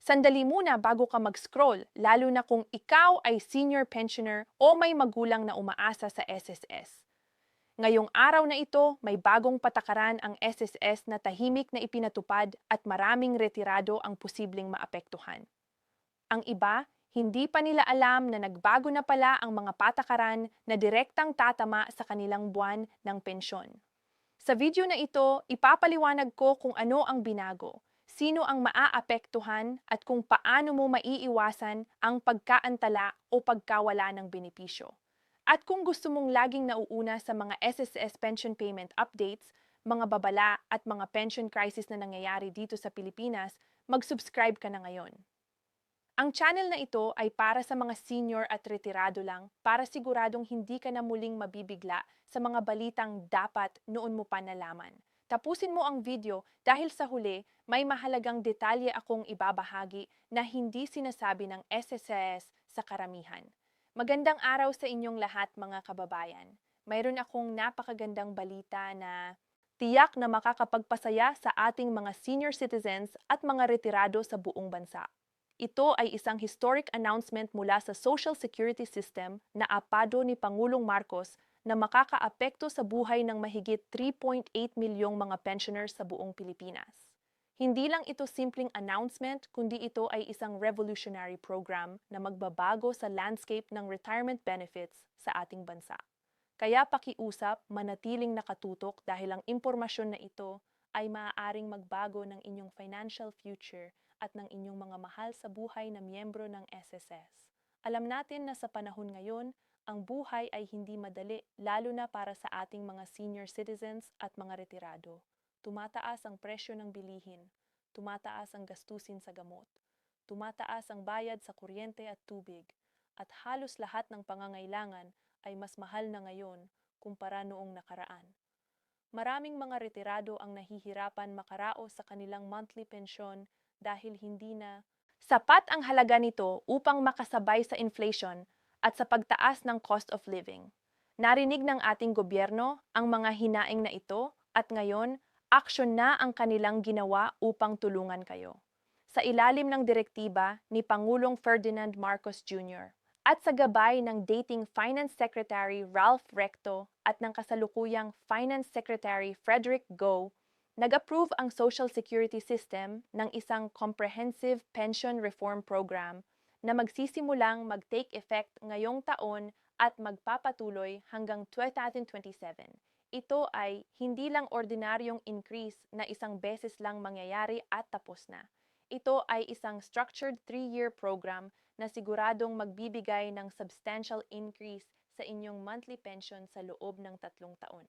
Sandali muna bago ka mag-scroll, lalo na kung ikaw ay senior pensioner o may magulang na umaasa sa SSS. Ngayong araw na ito, may bagong patakaran ang SSS na tahimik na ipinatupad at maraming retirado ang posibleng maapektuhan. Ang iba, hindi pa nila alam na nagbago na pala ang mga patakaran na direktang tatama sa kanilang buwan ng pensyon. Sa video na ito, ipapaliwanag ko kung ano ang binago, sino ang maaapektuhan at kung paano mo maiiwasan ang pagkaantala o pagkawala ng benepisyo. At kung gusto mong laging nauuna sa mga SSS pension payment updates, mga babala at mga pension crisis na nangyayari dito sa Pilipinas, mag-subscribe ka na ngayon. Ang channel na ito ay para sa mga senior at retirado lang para siguradong hindi ka na muling mabibigla sa mga balitang dapat noon mo pa nalaman. Tapusin mo ang video dahil sa huli may mahalagang detalye akong ibabahagi na hindi sinasabi ng SSS sa karamihan. Magandang araw sa inyong lahat mga kababayan. Mayroon akong napakagandang balita na tiyak na makakapagpasaya sa ating mga senior citizens at mga retirado sa buong bansa. Ito ay isang historic announcement mula sa Social Security System na apado ni Pangulong Marcos na makakaapekto sa buhay ng mahigit 3.8 milyong mga pensioners sa buong Pilipinas. Hindi lang ito simpleng announcement, kundi ito ay isang revolutionary program na magbabago sa landscape ng retirement benefits sa ating bansa. Kaya pakiusap, manatiling nakatutok dahil ang impormasyon na ito ay maaaring magbago ng inyong financial future at ng inyong mga mahal sa buhay na miyembro ng SSS. Alam natin na sa panahon ngayon, ang buhay ay hindi madali, lalo na para sa ating mga senior citizens at mga retirado. Tumataas ang presyo ng bilihin, tumataas ang gastusin sa gamot, tumataas ang bayad sa kuryente at tubig, at halos lahat ng pangangailangan ay mas mahal na ngayon kumpara noong nakaraan. Maraming mga retirado ang nahihirapan makaraos sa kanilang monthly pensyon dahil hindi na sapat ang halaga nito upang makasabay sa inflation at sa pagtaas ng cost of living. Narinig ng ating gobyerno ang mga hinaing na ito at ngayon, aksyon na ang kanilang ginawa upang tulungan kayo. Sa ilalim ng direktiba ni Pangulong Ferdinand Marcos Jr. at sa gabay ng dating Finance Secretary Ralph Recto at ng kasalukuyang Finance Secretary Frederick Go, nag-approve ang Social Security System ng isang comprehensive pension reform program na magsisimulang mag-take effect ngayong taon at magpapatuloy hanggang 2027. Ito ay hindi lang ordinaryong increase na isang beses lang mangyayari at tapos na. Ito ay isang structured 3-year program na siguradong magbibigay ng substantial increase sa inyong monthly pension sa loob ng 3 taon.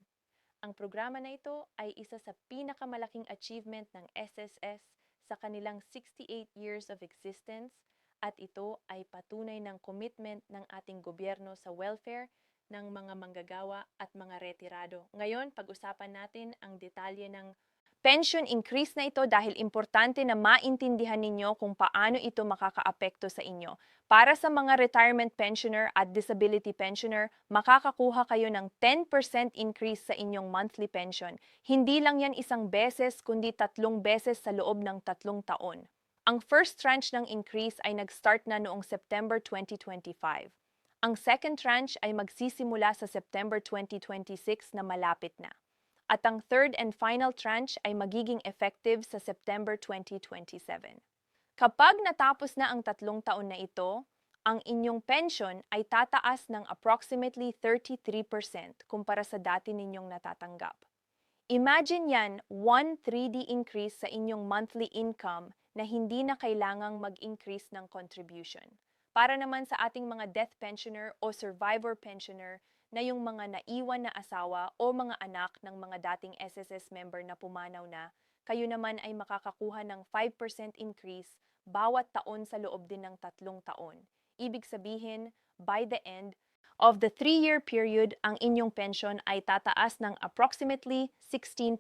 Ang programa na ito ay isa sa pinakamalaking achievement ng SSS sa kanilang 68 years of existence at ito ay patunay ng commitment ng ating gobyerno sa welfare ng mga manggagawa at mga retirado. Ngayon, pag-usapan natin ang detalye ng pension increase na ito dahil importante na maintindihan ninyo kung paano ito makakaapekto sa inyo. Para sa mga retirement pensioner at disability pensioner, makakakuha kayo ng 10% increase sa inyong monthly pension. Hindi lang yan isang beses, kundi 3 beses sa loob ng 3 taon. Ang first tranche ng increase ay nag-start na noong September 2025. Ang second tranche ay magsisimula sa September 2026 na malapit na. At ang third and final tranche ay magiging effective sa September 2027. Kapag natapos na ang 3 taon na ito, ang inyong pension ay tataas ng approximately 33% kumpara sa dati ninyong natatanggap. Imagine yan, 1 3D increase sa inyong monthly income na hindi na kailangang mag-increase ng contribution. Para naman sa ating mga death pensioner o survivor pensioner, na yung mga naiwan na asawa o mga anak ng mga dating SSS member na pumanaw na, kayo naman ay makakakuha ng 5% increase bawat taon sa loob din ng 3 taon. Ibig sabihin, by the end of the 3-year period, ang inyong pension ay tataas ng approximately 16%.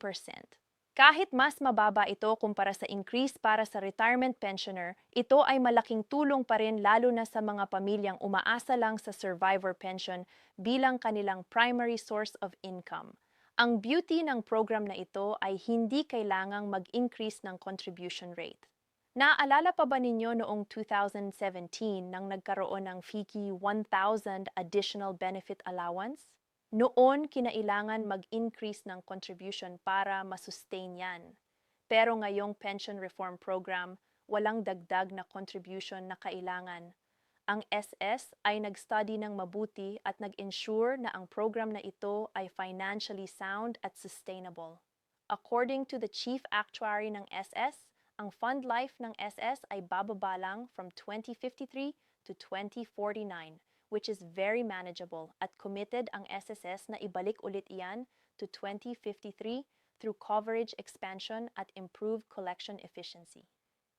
Kahit mas mababa ito kumpara sa increase para sa retirement pensioner, ito ay malaking tulong pa rin lalo na sa mga pamilyang umaasa lang sa survivor pension bilang kanilang primary source of income. Ang beauty ng program na ito ay hindi kailangang mag-increase ng contribution rate. Naaalala pa ba ninyo noong 2017 nang nagkaroon ng FICI 1,000 Additional Benefit Allowance? Noon, kinailangan mag-increase ng contribution para masustain yan. Pero ngayong pension reform program, walang dagdag na contribution na kailangan. Ang SS ay nag-study ng mabuti at nag-ensure na ang program na ito ay financially sound at sustainable. According to the Chief Actuary ng SS, ang fund life ng SS ay bababa lang from 2053 to 2049, which is very manageable at committed ang SSS na ibalik ulit iyan to 2053 through coverage expansion at improved collection efficiency.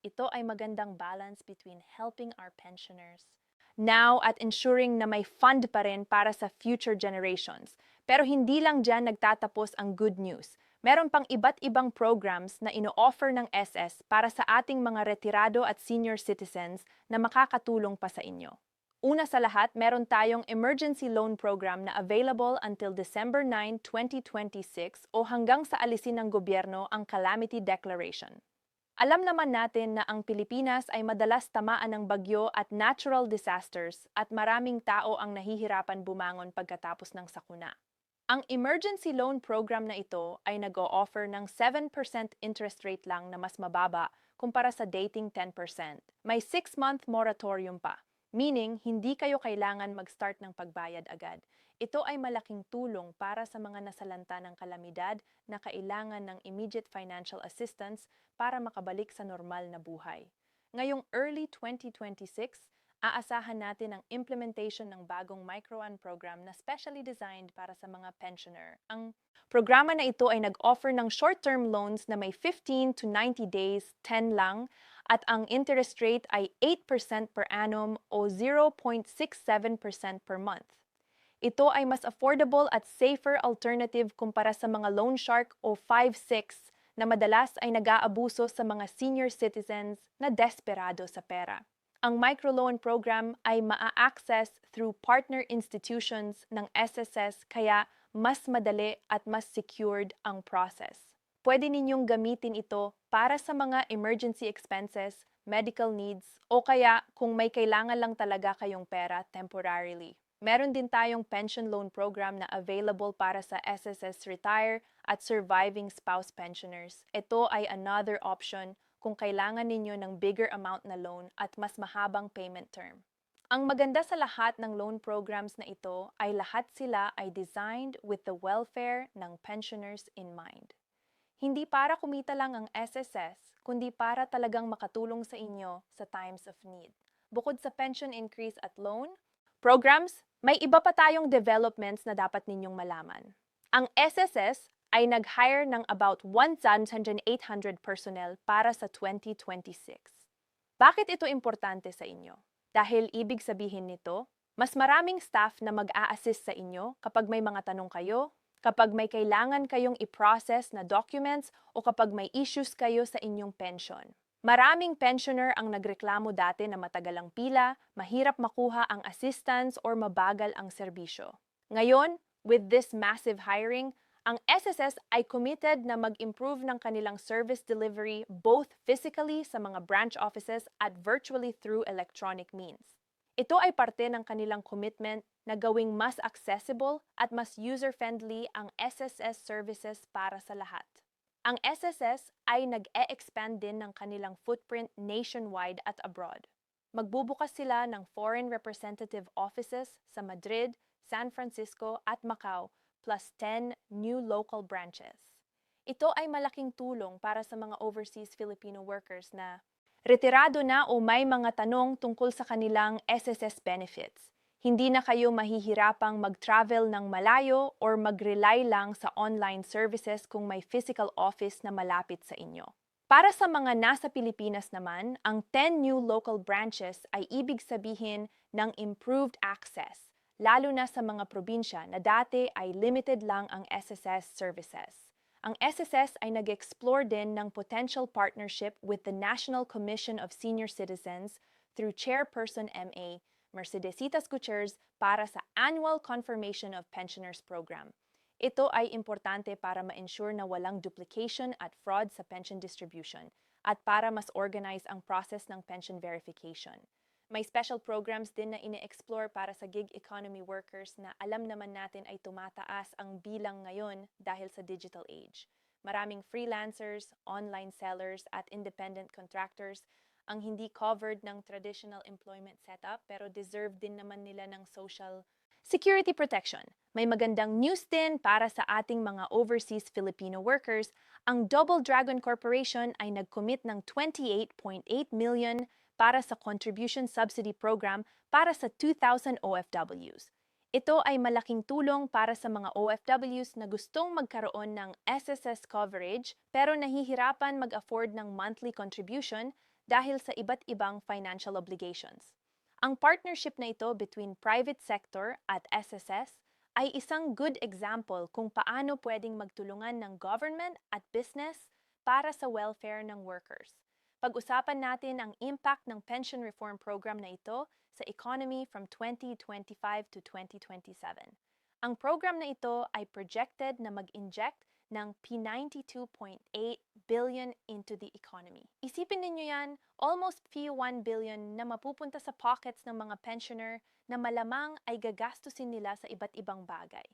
Ito ay magandang balance between helping our pensioners now at ensuring na may fund pa rin para sa future generations. Pero hindi lang dyan nagtatapos ang good news. Meron pang iba't ibang programs na ino-offer ng SS para sa ating mga retirado at senior citizens na makakatulong pa sa inyo. Una sa lahat, meron tayong emergency loan program na available until December 9, 2026 o hanggang sa alisin ng gobyerno ang calamity declaration. Alam naman natin na ang Pilipinas ay madalas tamaan ng bagyo at natural disasters at maraming tao ang nahihirapan bumangon pagkatapos ng sakuna. Ang emergency loan program na ito ay nag-o-offer ng 7% interest rate lang na mas mababa kumpara sa dating 10%. May 6-month moratorium pa, meaning hindi kayo kailangan mag-start ng pagbayad agad. Ito ay malaking tulong para sa mga nasalanta ng kalamidad na kailangan ng immediate financial assistance para makabalik sa normal na buhay. Ngayong early 2026, aasahan natin ang implementation ng bagong micro-an program na specially designed para sa mga pensioner. Ang programa na ito ay nag-offer ng short-term loans na may 15 to 90 days, 10 lang, at ang interest rate ay 8% per annum o 0.67% per month. Ito ay mas affordable at safer alternative kumpara sa mga loan shark o 5-6 na madalas ay nag-aabuso sa mga senior citizens na desperado sa pera. Ang microloan program ay maa-access through partner institutions ng SSS kaya mas madali at mas secured ang process. Pwede ninyong gamitin ito para sa mga emergency expenses, medical needs, o kaya kung may kailangan lang talaga kayong pera temporarily. Meron din tayong pension loan program na available para sa SSS Retire at Surviving Spouse Pensioners. Ito ay another option kung kailangan ninyo ng bigger amount na loan at mas mahabang payment term. Ang maganda sa lahat ng loan programs na ito ay lahat sila ay designed with the welfare ng pensioners in mind. Hindi para kumita lang ang SSS, kundi para talagang makatulong sa inyo sa times of need. Bukod sa pension increase at loan programs, may iba pa tayong developments na dapat ninyong malaman. Ang SSS ay nag-hire ng about 1,800 personnel para sa 2026. Bakit ito importante sa inyo? Dahil ibig sabihin nito, mas maraming staff na mag-a-assist sa inyo kapag may mga tanong kayo, kapag may kailangan kayong i-process na documents o kapag may issues kayo sa inyong pension. Maraming pensioner ang nagreklamo dati na matagal ang pila, mahirap makuha ang assistance or mabagal ang serbisyo. Ngayon, with this massive hiring, ang SSS ay committed na mag-improve ng kanilang service delivery both physically sa mga branch offices at virtually through electronic means. Ito ay parte ng kanilang commitment na gawing mas accessible at mas user-friendly ang SSS services para sa lahat. Ang SSS ay nag-e-expand din ng kanilang footprint nationwide at abroad. Magbubukas sila ng foreign representative offices sa Madrid, San Francisco at Macau, plus 10 new local branches. Ito ay malaking tulong para sa mga overseas Filipino workers na retirado na o may mga tanong tungkol sa kanilang SSS benefits. Hindi na kayo mahihirapang mag-travel ng malayo or mag-rely lang sa online services kung may physical office na malapit sa inyo. Para sa mga nasa Pilipinas naman, ang 10 new local branches ay ibig sabihin ng improved access, lalo na sa mga probinsya na dati ay limited lang ang SSS services. Ang SSS ay nag-explore din ng potential partnership with the National Commission of Senior Citizens through Chairperson MA Mercedesitas Gutierrez para sa Annual Confirmation of Pensioners Program. Ito ay importante para ma-ensure na walang duplication at fraud sa pension distribution at para mas organize ang process ng pension verification. May special programs din na ine-explore para sa gig economy workers na alam naman natin ay tumataas ang bilang ngayon dahil sa digital age. Maraming freelancers, online sellers at independent contractors ang hindi covered ng traditional employment setup pero deserve din naman nila ng social security protection. May magandang news din para sa ating mga overseas Filipino workers. Ang Double Dragon Corporation ay nag-commit ng 28.8 million para sa Contribution Subsidy Program para sa 2,000 OFWs. Ito ay malaking tulong para sa mga OFWs na gustong magkaroon ng SSS coverage pero nahihirapan mag-afford ng monthly contribution dahil sa iba't ibang financial obligations. Ang partnership na ito between private sector at SSS ay isang good example kung paano pwedeng magtulungan ng government at business para sa welfare ng workers. Pag-usapan natin ang impact ng pension reform program na ito sa economy from 2025 to 2027. Ang program na ito ay projected na mag-inject ng P92.8 billion into the economy. Isipin ninyo yan, almost P1 billion na mapupunta sa pockets ng mga pensioner na malamang ay gagastusin nila sa iba't ibang bagay.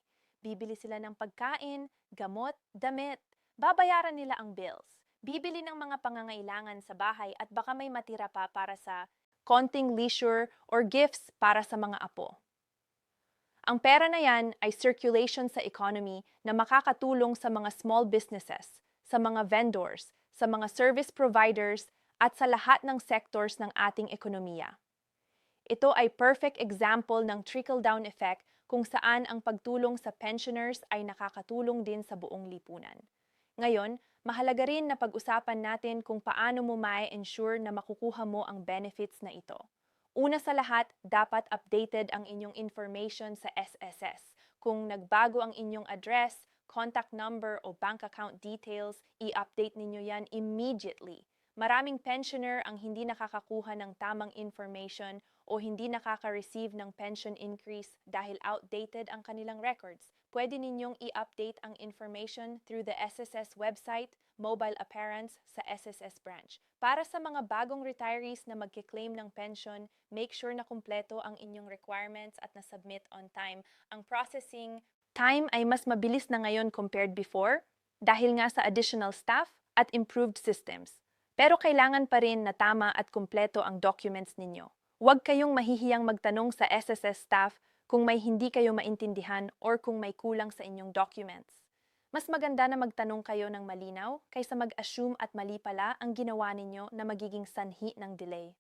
Bibili sila ng pagkain, gamot, damit, babayaran nila ang bills. Bibili ng mga pangangailangan sa bahay at baka may matira pa para sa konting leisure or gifts para sa mga apo. Ang pera na yan ay circulation sa economy na makakatulong sa mga small businesses, sa mga vendors, sa mga service providers, at sa lahat ng sectors ng ating ekonomiya. Ito ay perfect example ng trickle-down effect kung saan ang pagtulong sa pensioners ay nakakatulong din sa buong lipunan. Ngayon, mahalaga rin na pag-usapan natin kung paano mo ma-ensure na makukuha mo ang benefits na ito. Una sa lahat, dapat updated ang inyong information sa SSS. Kung nagbago ang inyong address, contact number o bank account details, i-update ninyo yan immediately. Maraming pensioner ang hindi nakakakuha ng tamang information o hindi nakaka-receive ng pension increase dahil outdated ang kanilang records. Pwede ninyong i-update ang information through the SSS website, mobile appearance sa SSS branch. Para sa mga bagong retirees na magkiklaim ng pension, make sure na kumpleto ang inyong requirements at na-submit on time. Ang processing time ay mas mabilis na ngayon compared before dahil nga sa additional staff at improved systems. Pero kailangan pa rin na tama at kumpleto ang documents ninyo. Huwag kayong mahihiyang magtanong sa SSS staff kung may hindi kayo maintindihan or kung may kulang sa inyong documents. Mas maganda na magtanong kayo ng malinaw kaysa mag-assume at mali pala ang ginawa ninyo na magiging sanhi ng delay.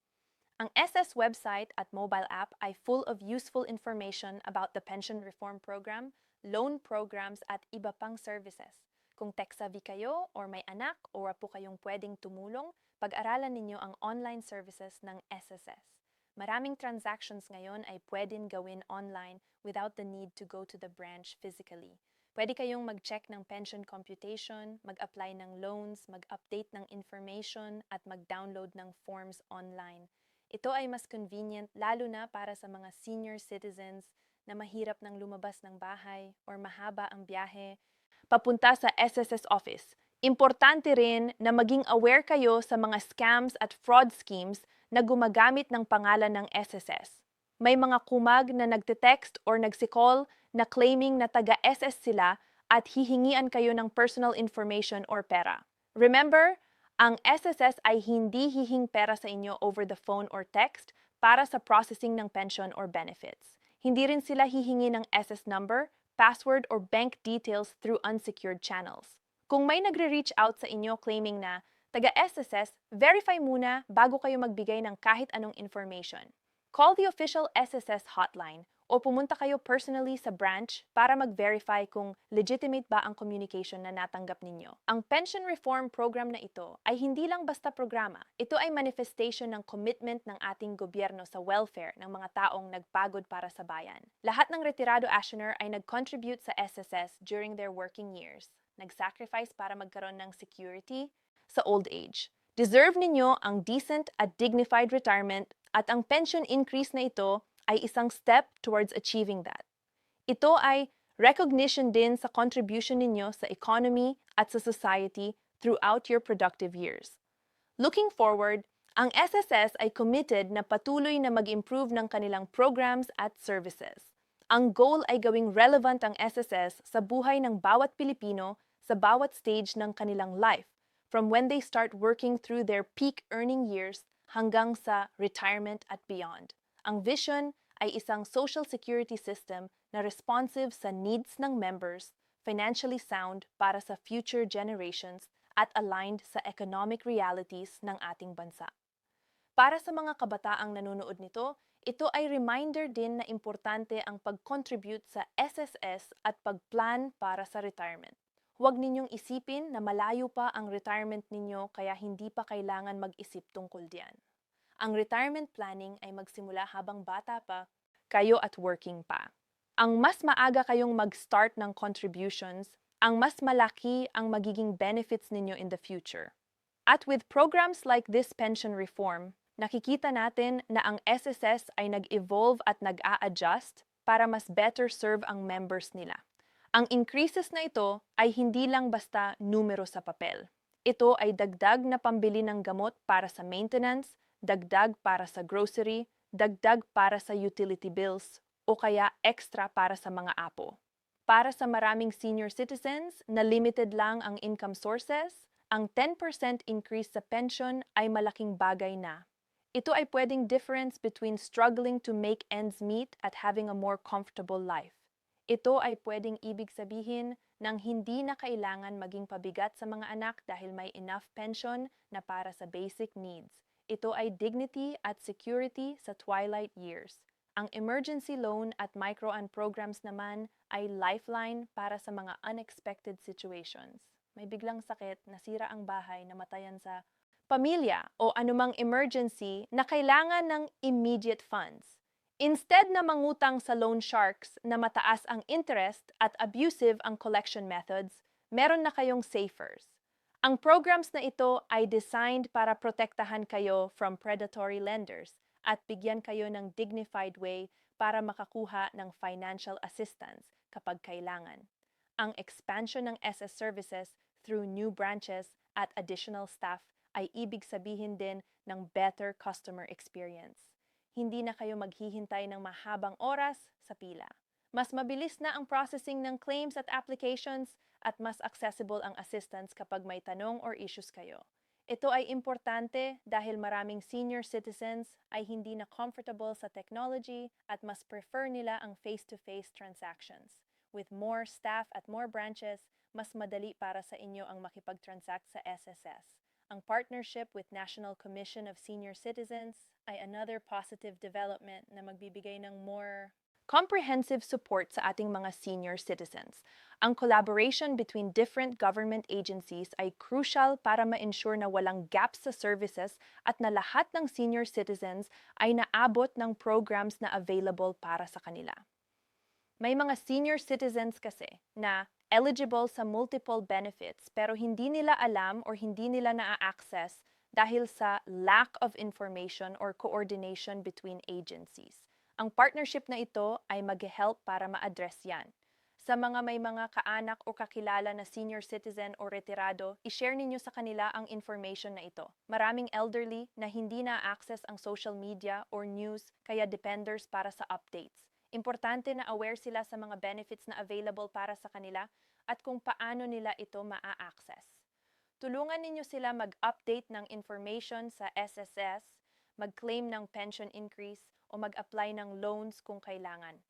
Ang SS website at mobile app ay full of useful information about the pension reform program, loan programs at iba pang services. Kung tech-savvy kayo or may anak o apo kayong pwedeng tumulong, pag-aralan ninyo ang online services ng SSS. Maraming transactions ngayon ay pwedeng gawin online without the need to go to the branch physically. Pwede kayong mag-check ng pension computation, mag-apply ng loans, mag-update ng information, at mag-download ng forms online. Ito ay mas convenient lalo na para sa mga senior citizens na mahirap nang lumabas ng bahay or mahaba ang biyahe papunta sa SSS office. Importante rin na maging aware kayo sa mga scams at fraud schemes na gumagamit ng pangalan ng SSS. May mga kumag na nagte-text or nagsi-call na claiming na taga-SS sila at hihingian kayo ng personal information or pera. Remember, ang SSS ay hindi hihing pera sa inyo over the phone or text para sa processing ng pension or benefits. Hindi rin sila hihingi ng SS number, password or bank details through unsecured channels. Kung may nagre-reach out sa inyo claiming na taga-SSS, verify muna bago kayo magbigay ng kahit anong information. Call the official SSS hotline o pumunta kayo personally sa branch para mag-verify kung legitimate ba ang communication na natanggap ninyo. Ang pension reform program na ito ay hindi lang basta programa. Ito ay manifestation ng commitment ng ating gobyerno sa welfare ng mga taong nagpagod para sa bayan. Lahat ng retirado Assioner ay nag-contribute sa SSS during their working years. Nag-sacrifice para magkaroon ng security sa old age. Deserve ninyo ang decent at dignified retirement at ang pension increase na ito ay isang step towards achieving that. Ito ay recognition din sa contribution ninyo sa economy at sa society throughout your productive years. Looking forward, ang SSS ay committed na patuloy na mag-improve ng kanilang programs at services. Ang goal ay gawing relevant ang SSS sa buhay ng bawat Pilipino sa bawat stage ng kanilang life, from when they start working through their peak earning years hanggang sa retirement at beyond. Ang vision ay isang social security system na responsive sa needs ng members, financially sound para sa future generations, at aligned sa economic realities ng ating bansa. Para sa mga kabataang nanonood nito, ito ay reminder din na importante ang pag-contribute sa SSS at pag-plan para sa retirement. Huwag ninyong isipin na malayo pa ang retirement ninyo kaya hindi pa kailangan mag-isip tungkol diyan. Ang retirement planning ay magsimula habang bata pa kayo at working pa. Ang mas maaga kayong mag-start ng contributions, ang mas malaki ang magiging benefits ninyo in the future. At with programs like this pension reform, nakikita natin na ang SSS ay nag-evolve at nag-a-adjust para mas better serve ang members nila. Ang increases na ito ay hindi lang basta numero sa papel. Ito ay dagdag na pambili ng gamot para sa maintenance, dagdag para sa grocery, dagdag para sa utility bills, o kaya extra para sa mga apo. Para sa maraming senior citizens na limited lang ang income sources, ang 10% increase sa pension ay malaking bagay na. Ito ay pwedeng difference between struggling to make ends meet at having a more comfortable life. Ito ay pwedeng ibig sabihin ng hindi na kailangan maging pabigat sa mga anak dahil may enough pension na para sa basic needs. Ito ay dignity at security sa twilight years. Ang emergency loan at micro-an programs naman ay lifeline para sa mga unexpected situations. May biglang sakit, nasira ang bahay, namatayan sa pamilya o anumang emergency na kailangan ng immediate funds. Instead na mangutang sa loan sharks na mataas ang interest at abusive ang collection methods, meron na kayong safers. Ang programs na ito ay designed para protektahan kayo from predatory lenders at bigyan kayo ng dignified way para makakuha ng financial assistance kapag kailangan. Ang expansion ng SS services through new branches at additional staff ay ibig sabihin din ng better customer experience. Hindi na kayo maghihintay ng mahabang oras sa pila. Mas mabilis na ang processing ng claims at applications at mas accessible ang assistance kapag may tanong or issues kayo. Ito ay importante dahil maraming senior citizens ay hindi na comfortable sa technology at mas prefer nila ang face-to-face transactions. With more staff at more branches, mas madali para sa inyo ang makipag-transact sa SSS. Ang partnership with National Commission of Senior Citizens ay another positive development na magbibigay ng more comprehensive support sa ating mga senior citizens. Ang collaboration between different government agencies ay crucial para ma-ensure na walang gaps sa services at na lahat ng senior citizens ay naabot ng programs na available para sa kanila. May mga senior citizens kasi na eligible sa multiple benefits pero hindi nila alam or hindi nila na-access dahil sa lack of information or coordination between agencies. Ang partnership na ito ay mag-help para ma-address yan. Sa mga may mga kaanak o kakilala na senior citizen o retirado, i-share ninyo sa kanila ang information na ito. Maraming elderly na hindi na-access ang social media or news kaya dependers para sa updates. Importante na aware sila sa mga benefits na available para sa kanila at kung paano nila ito ma-access. Tulungan ninyo sila mag-update ng information sa SSS, mag-claim ng pension increase, o mag-apply ng loans kung kailangan.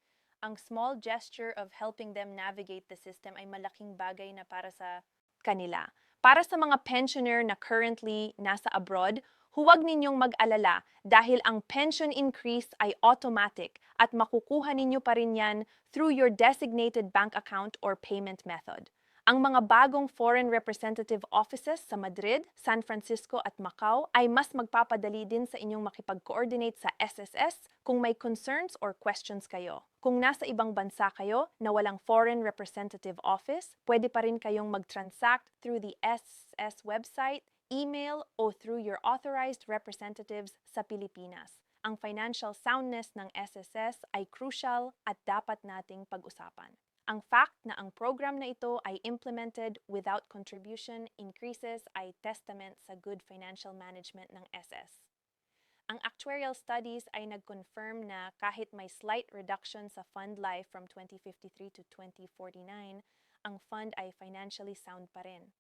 Ang small gesture of helping them navigate the system ay malaking bagay na para sa kanila. Para sa mga pensioner na currently nasa abroad, huwag ninyong mag-alala dahil ang pension increase ay automatic at makukuha ninyo pa rin yan through your designated bank account or payment method. Ang mga bagong foreign representative offices sa Madrid, San Francisco at Macau ay mas magpapadali din sa inyong makipag-coordinate sa SSS kung may concerns or questions kayo. Kung nasa ibang bansa kayo na walang foreign representative office, pwede pa rin kayong mag-transact through the SSS website, email o through your authorized representatives sa Pilipinas. Ang financial soundness ng SSS ay crucial at dapat nating pag-usapan. Ang fact na ang program na ito ay implemented without contribution increases ay testament sa good financial management ng SS. Ang actuarial studies ay nag-confirm na kahit may slight reduction sa fund life from 2053 to 2049, ang fund ay financially sound pa rin.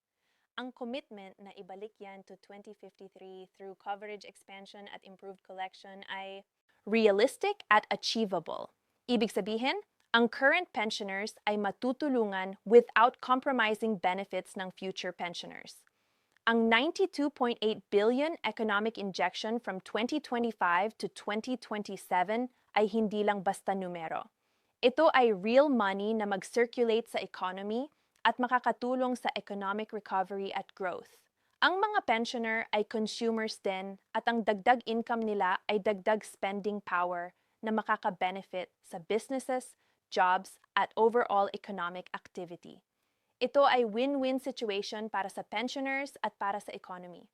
Ang commitment na ibalik yan to 2053 through coverage expansion at improved collection ay realistic at achievable. Ibig sabihin, ang current pensioners ay matutulungan without compromising benefits ng future pensioners. Ang 92.8 billion economic injection from 2025 to 2027 ay hindi lang basta numero. Ito ay real money na mag-circulate sa economy at makakatulong sa economic recovery at growth. Ang mga pensioner ay consumers din at ang dagdag income nila ay dagdag spending power na makaka-benefit sa businesses, jobs, at overall economic activity. Ito ay win-win situation para sa pensioners at para sa economy.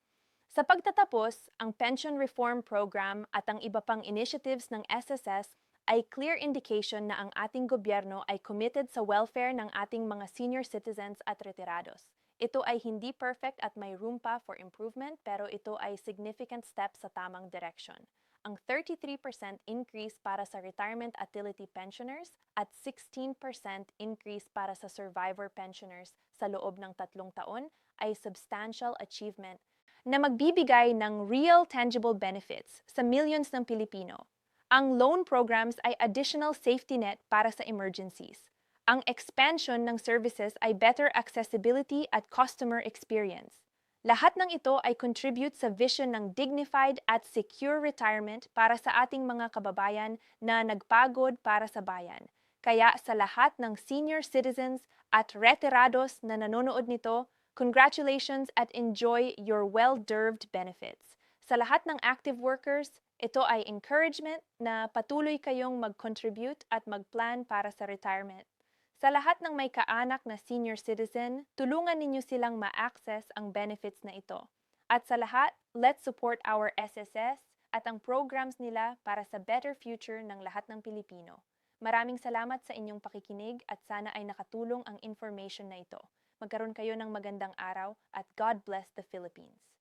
Sa pagtatapos, ang pension reform program at ang iba pang initiatives ng SSS ay clear indication na ang ating gobyerno ay committed sa welfare ng ating mga senior citizens at retirados. Ito ay hindi perfect at may room pa for improvement, pero ito ay significant step sa tamang direction. Ang 33% increase para sa retirement utility pensioners at 16% increase para sa survivor pensioners sa loob ng 3 taon ay substantial achievement na magbibigay ng real tangible benefits sa millions ng Pilipino. Ang loan programs ay additional safety net para sa emergencies. Ang expansion ng services ay better accessibility at customer experience. Lahat ng ito ay contribute sa vision ng dignified at secure retirement para sa ating mga kababayan na nagpagod para sa bayan. Kaya sa lahat ng senior citizens at retirados na nanonood nito, congratulations at enjoy your well-deserved benefits. Sa lahat ng active workers, ito ay encouragement na patuloy kayong mag-contribute at mag-plan para sa retirement. Sa lahat ng may kaanak na senior citizen, tulungan ninyo silang ma-access ang benefits na ito. At sa lahat, let's support our SSS at ang programs nila para sa better future ng lahat ng Pilipino. Maraming salamat sa inyong pakikinig at sana ay nakatulong ang information na ito. Magkaroon kayo ng magandang araw at God bless the Philippines.